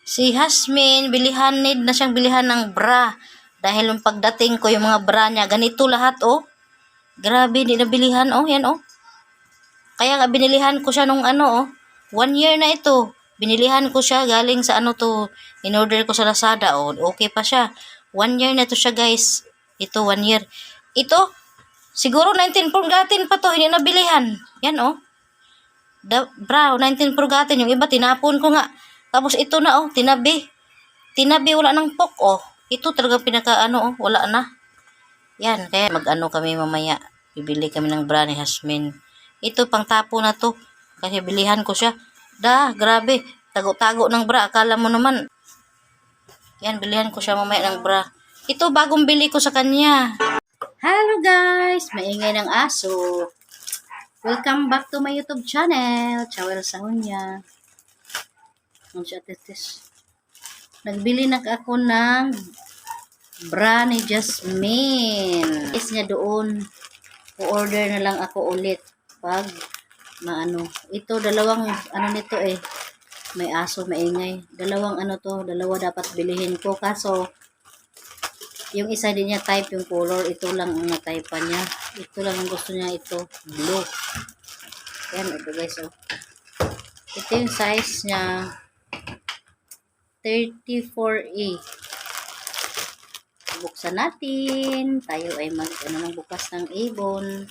Si Hasmin, need na siyang bilihan ng bra. Dahil yung pagdating ko, yung mga bra niya, ganito lahat, oh. Grabe, di nabilihan, oh. Yan, oh. Kaya nga, binilihan ko siya nung ano, oh. 1 year na ito. Binilihan ko siya galing sa ano to. In-order ko sa Lazada, oh. Okay pa siya. 1 year na to siya, guys. Ito, 1 year. Ito, siguro 19 purgatin pa to. Hindi nabilihan. Yan, oh. Bra, 19 purgatin. Yung iba, tinapon ko nga. Tapos ito na, oh. Tinabi, wala ng pok, oh. Ito talaga pinaka, oh. Wala na. Yan, kaya mag-ano kami mamaya. Bibili kami ng bra ni Hasmin. Ito, pang tapo na to. Kasi bilihan ko siya. Grabe. Tago-tago ng bra. Akala mo naman. Yan, bilihan ko siya mamaya ng bra. Ito, bagong bili ko sa kanya. Hello guys! Maingay ng aso. Welcome back to my YouTube channel. Chawel Sahunya. Nagbili na ako ng bra ni Jasmine. Is niya doon. O-order na lang ako ulit. Pag maano. Ito, dalawang ano nito eh. May aso, maingay. Dalawa dapat bilihin ko. Kaso, yung isa din niya type, yung color, ito lang ang na-type niya. Ito lang ang gusto niya, ito, blue. Yan, ito guys, oh. Ito yung size niya, 34A. Buksan natin. Tayo ay bukas ng ibon.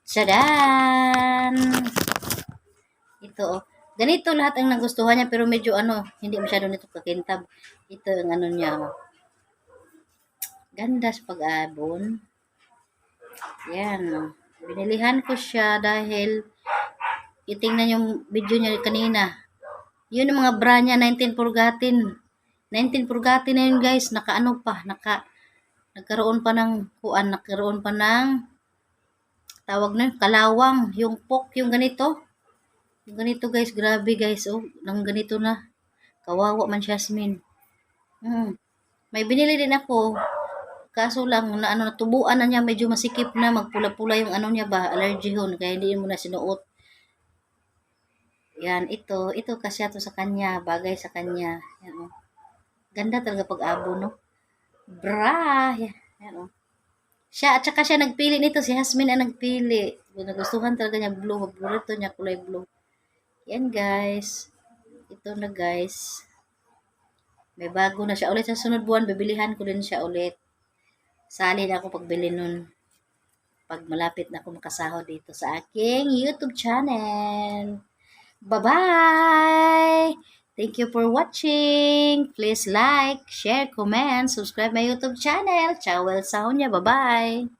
Tadaan! Ito, oh. Ganito lahat ang nagustuhan niya, pero medyo hindi masyado nito kakintab. Ito ang niya, oh. Ganda sa pag-abon. Yan. Binilihan ko siya dahil itingnan yung video niya kanina. Yun ang mga bra niya, 19 purgatin. 19 purgatin na yun guys. Nagkaroon pa ng tawag na kalawang. Yung pok, yung ganito. Yung ganito guys, grabe guys. Oh, nang ganito na. Kawawa man Jasmine. May binili din ako. Kaso lang, natubuan na niya, medyo masikip na, magpula-pula yung niya ba, allergy yun, kaya hindi mo na sinuot. Yan, ito kasi ito sa kanya, bagay sa kanya. Yan, oh. Ganda talaga pag-abo, no? Bra! Yan, oh. At saka siya nagpili nito, si Hasmin ang nagpili. Nagustuhan talaga niya blue, favorito niya kulay blue. Yan, guys. Ito na, guys. May bago na siya ulit sa sunod buwan, bibilihan ko din siya ulit. Sali na ako pagbili nun. Pag malapit na ako makasahod dito sa aking YouTube channel. Bye-bye! Thank you for watching. Please like, share, comment, subscribe my YouTube channel. Chawel Sahunya. Bye-bye!